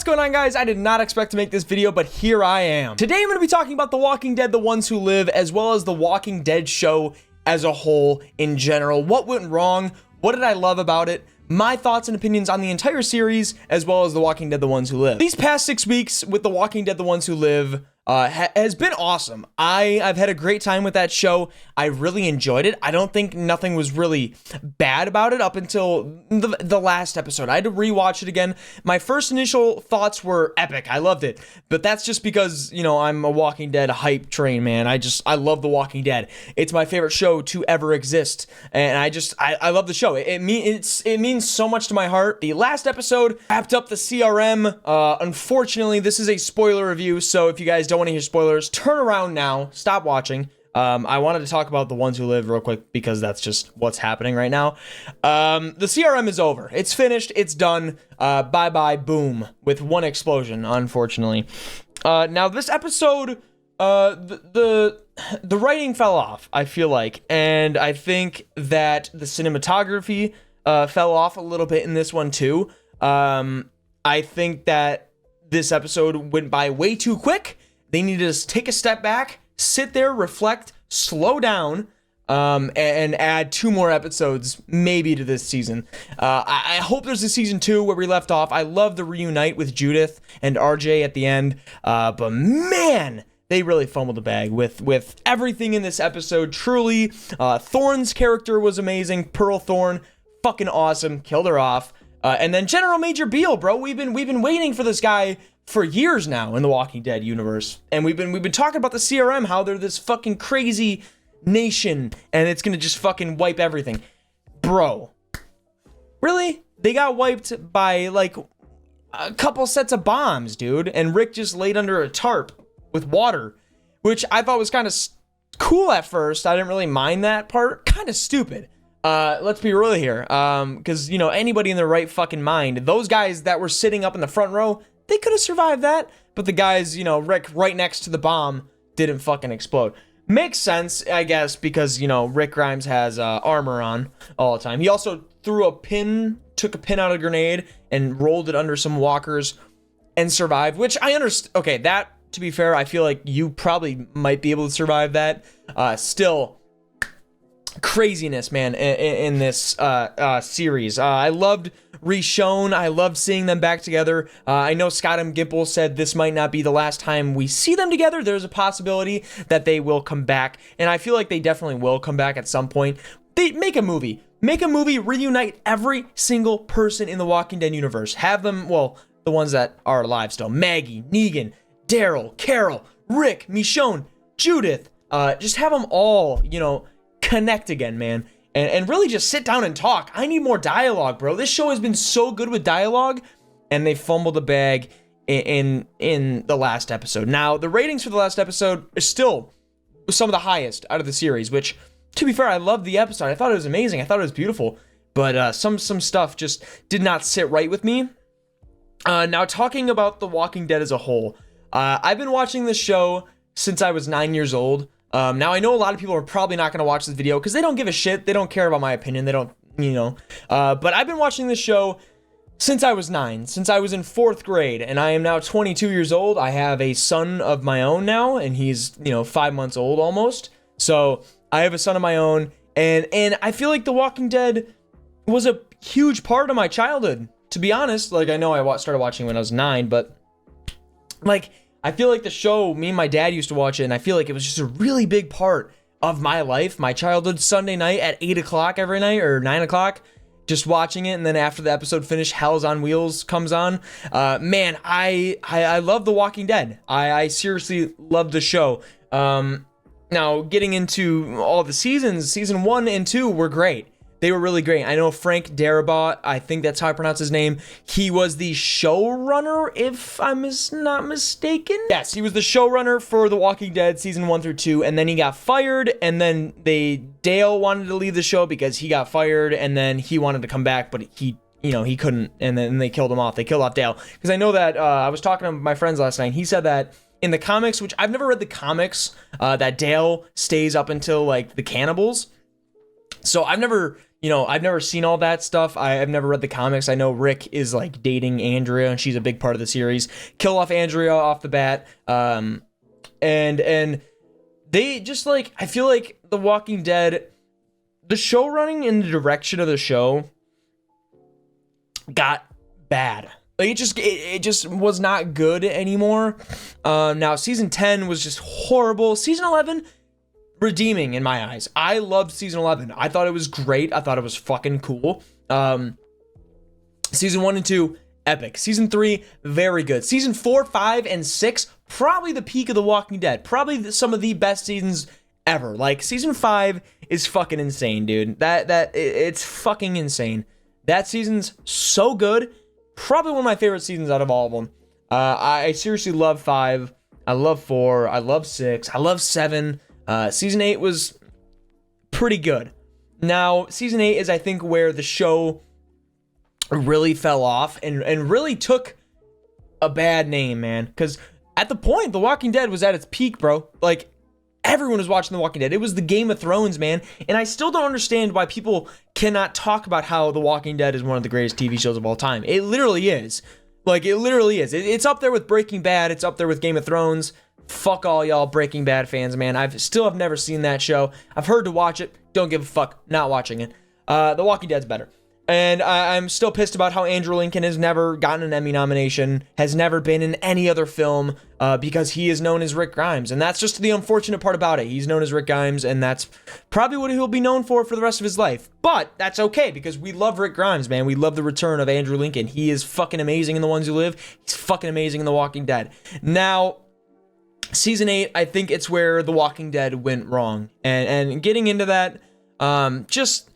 What's going on, guys? I did not expect to make this video, but here I am. Today I'm going to be talking about The Walking Dead, The Ones Who Live, as well as The Walking Dead show as a whole in general. What went wrong? What did I love about it? My thoughts and opinions on the entire series, as well as The Walking Dead, The Ones Who Live. These past 6 weeks with The Walking Dead, The Ones Who Live has been awesome. I've had a great time with that show. I really enjoyed it. I don't think nothing was really bad about it up until the last episode. I had to rewatch it again. My first initial thoughts were epic. I loved it. But that's just because, you know, I'm a Walking Dead hype train, man. I love The Walking Dead. It's my favorite show to ever exist. And I love the show. It means so much to my heart. The last episode wrapped up the CRM. Unfortunately, this is a spoiler review, so if you guys don't want to hear spoilers, turn around now, stop watching. I wanted to talk about The Ones Who Live real quick because that's just what's happening right now. The CRM is over. It's finished. It's done. Bye-bye, boom, with one explosion, unfortunately. Now, this episode, the writing fell off, I feel like, and I think that the cinematography fell off a little bit in this one, too. I think that this episode went by way too quick. They needed to take a step back, sit there, reflect, slow down, and add 2 more episodes, maybe, to this season. I hope there's a season 2 where we left off. I love the reunite with Judith and RJ at the end, but man, they really fumbled the bag with everything in this episode. Truly, Thorne's character was amazing. Pearl Thorne, fucking awesome, killed her off. And then General Major Beale, bro. We've been waiting for this guy for years now in the Walking Dead universe, and we've been talking about the CRM, how they're this fucking crazy nation, and it's gonna just fucking wipe everything, bro. Really? They got wiped by like a couple sets of bombs, dude, and Rick just laid under a tarp with water, which I thought was kind of cool at first. I didn't really mind that part. Kind of stupid. Let's be real here, because, you know, anybody in their right fucking mind, those guys that were sitting up in the front row, they could have survived that, but the guys, you know, Rick right next to the bomb didn't fucking explode. Makes sense, I guess, because, you know, Rick Grimes has armor on all the time. He also took a pin out of a grenade and rolled it under some walkers and survived, which I understand. Okay, that, to be fair, I feel like you probably might be able to survive that. Still, craziness, man, in this series. I loved Michonne. I loved seeing them back together. I know Scott M. Gimple said this might not be the last time we see them together. There's a possibility that they will come back, and I feel like they definitely will come back at some point. They make a movie, reunite every single person in the Walking Dead universe. Have them, well, the ones that are alive still: Maggie, Negan, Daryl, Carol, Rick, Michonne, Judith. Just have them all, you know, connect again, man, and really just sit down and talk. I need more dialogue, bro. This show has been so good with dialogue, and they fumbled the bag in the last episode. Now, the ratings for the last episode is still some of the highest out of the series, which, to be fair, I loved the episode. I thought it was amazing. I thought it was beautiful, but some stuff just did not sit right with me. Now, talking about The Walking Dead as a whole, I've been watching this show since I was 9 years old. Now, I know a lot of people are probably not going to watch this video because they don't give a shit. They don't care about my opinion. They don't, you know. But I've been watching this show since I was 9, since I was in 4th grade, and I am now 22 years old. I have a son of my own now, and he's, you know, 5 months old almost. So I have a son of my own, and I feel like The Walking Dead was a huge part of my childhood, to be honest. Like, I know I started watching when I was 9, but, like, I feel like the show, me and my dad used to watch it, and I feel like it was just a really big part of my life, my childhood. Sunday night at 8 o'clock every night, or 9 o'clock, just watching it, and then after the episode finished, Hell's on Wheels comes on. Man, I love The Walking Dead. I seriously love the show. Now, getting into all the seasons, season 1 and 2 were great. They were really great. I know Frank Darabont, I think that's how I pronounce his name. He was the showrunner, if I'm not mistaken. Yes, he was the showrunner for The Walking Dead season 1 through 2, and then he got fired, and then Dale wanted to leave the show because he got fired, and then he wanted to come back, but he couldn't, and then they killed him off. They killed off Dale. Because I know that, I was talking to my friends last night, and he said that in the comics, which I've never read the comics, that Dale stays up until, like, the cannibals. So I've never, you know, I've never seen all that stuff. I've never read the comics. I know Rick is like dating Andrea, and she's a big part of the series. Kill off Andrea off the bat. And they just like, I feel like The Walking Dead, the show running in the direction of the show got bad. Like it just was not good anymore. Now season 10 was just horrible. Season 11, redeeming in my eyes. I loved season 11. I thought it was great. I thought it was fucking cool. Season 1 and 2, epic. Season 3, very good. Season 4, 5, and 6, probably the peak of The Walking Dead. Probably some of the best seasons ever. Like season 5 is fucking insane, dude. It's fucking insane. That season's so good. Probably one of my favorite seasons out of all of them. I seriously love 5. I love 4. I love 6. I love 7. Season 8 was pretty good. Now, season 8 is, I think, where the show really fell off and really took a bad name, man. Because at the point, The Walking Dead was at its peak, bro. Like, everyone was watching The Walking Dead. It was the Game of Thrones, man. And I still don't understand why people cannot talk about how The Walking Dead is one of the greatest TV shows of all time. It literally is. Like, it literally is. It's up there with Breaking Bad. It's up there with Game of Thrones. Fuck all y'all Breaking Bad fans, man. I still have never seen that show. I've heard to watch it. Don't give a fuck. Not watching it. The Walking Dead's better. And I'm still pissed about how Andrew Lincoln has never gotten an Emmy nomination, has never been in any other film, because he is known as Rick Grimes. And that's just the unfortunate part about it. He's known as Rick Grimes, and that's probably what he'll be known for the rest of his life. But that's okay, because we love Rick Grimes, man. We love the return of Andrew Lincoln. He is fucking amazing in The Ones Who Live. He's fucking amazing in The Walking Dead. Now, season 8, I think it's where The Walking Dead went wrong. And getting into that, just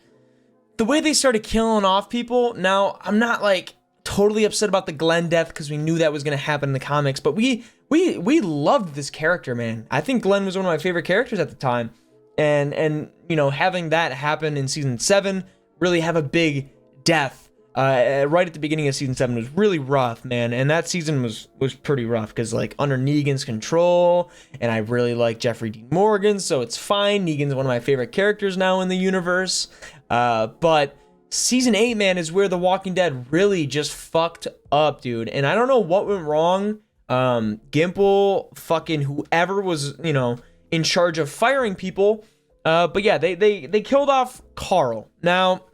the way they started killing off people. Now, I'm not like totally upset about the Glenn death because we knew that was going to happen in the comics, but we loved this character, man. I think Glenn was one of my favorite characters at the time. And you know, having that happen in season 7, really have a big death right at the beginning of season 7 was really rough, man. And that season was pretty rough because like under Negan's control, and I really like Jeffrey Dean Morgan, so it's fine. Negan's one of my favorite characters now in the universe. But season 8, man, is where The Walking Dead really just fucked up, dude. And I don't know what went wrong. Gimple, fucking whoever was, you know, in charge of firing people. But yeah, they killed off Carl. Now,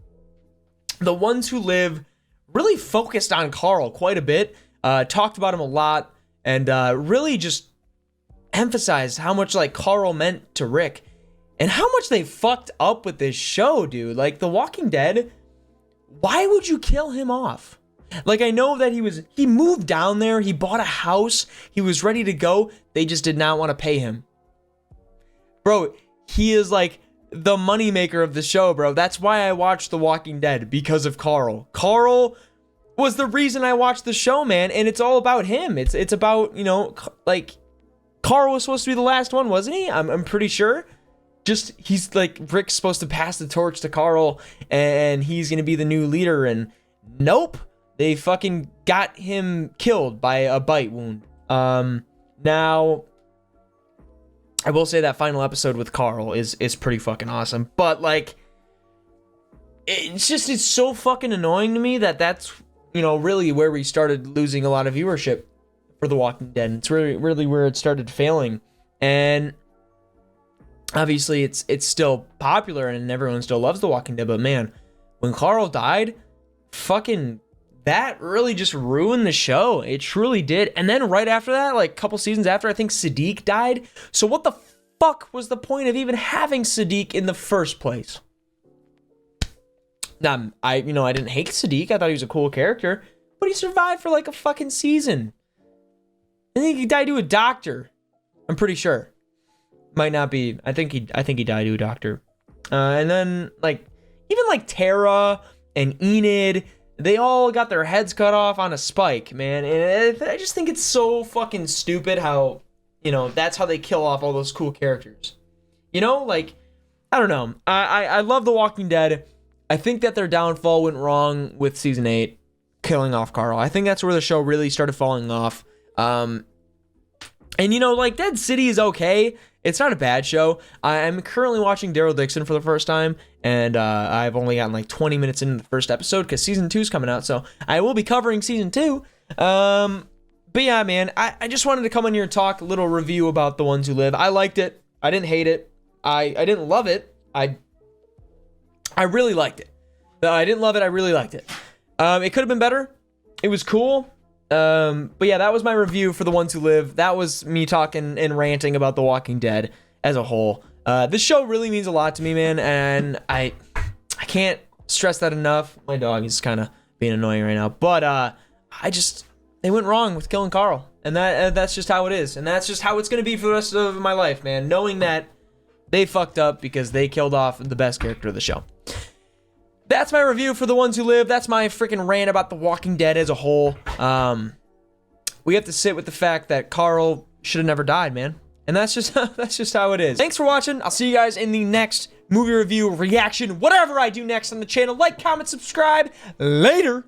The Ones Who Live really focused on Carl quite a bit, talked about him a lot, and really just emphasized how much like Carl meant to Rick. And how much they fucked up with this show, dude. Like, The Walking Dead, why would you kill him off? Like, I know that he moved down there, he bought a house, he was ready to go, they just did not want to pay him. Bro, he is like the moneymaker of the show, bro. That's why I watched The Walking Dead, because of Carl. Carl was the reason I watched the show, man, and it's all about him. It's about, you know, like, Carl was supposed to be the last one, wasn't he? I'm pretty sure. Just, he's like, Rick's supposed to pass the torch to Carl, and he's gonna be the new leader, and nope, they fucking got him killed by a bite wound. Now, I will say that final episode with Carl is pretty fucking awesome, but like, it's so fucking annoying to me that that's, you know, really where we started losing a lot of viewership for The Walking Dead. It's really where it started failing, and obviously, it's still popular and everyone still loves The Walking Dead, but man, when Carl died, fucking, that really just ruined the show. It truly did. And then right after that, like a couple seasons after, I think Sadiq died. So what the fuck was the point of even having Sadiq in the first place? Now, I didn't hate Sadiq. I thought he was a cool character, but he survived for like a fucking season. I think he died to a doctor. I'm pretty sure. Might not be. I think he died to a doctor. And then like even like Tara and Enid, they all got their heads cut off on a spike, man. And I just think it's so fucking stupid how, you know, that's how they kill off all those cool characters. You know, like, I don't know. I love The Walking Dead. I think that their downfall went wrong with season 8, killing off Carl. I think that's where the show really started falling off. And you know, like, Dead City is okay. It's not a bad show. I'm currently watching Daryl Dixon for the first time, and I've only gotten like 20 minutes into the first episode because season 2 is coming out, so I will be covering season 2. But yeah, man, I just wanted to come on here and talk a little review about The Ones Who Live. I liked it. I didn't hate it. I didn't love it. I really liked it. I didn't love it. I really liked it. It could have been better. It was cool. But yeah, that was my review for The Ones Who Live. That was me talking and ranting about The Walking Dead as a whole. This show really means a lot to me, man, and I can't stress that enough. My dog is kind of being annoying right now, but they went wrong with killing Carl, and that's just how it is, and that's just how it's gonna be for the rest of my life, man, knowing that they fucked up because they killed off the best character of the show. That's my review for The Ones Who Live. That's my freaking rant about The Walking Dead as a whole. We have to sit with the fact that Carl should have never died, man, and that's just how it is. Thanks for watching. I'll see you guys in the next movie review, reaction, whatever I do next on the channel. Like, comment, subscribe. Later.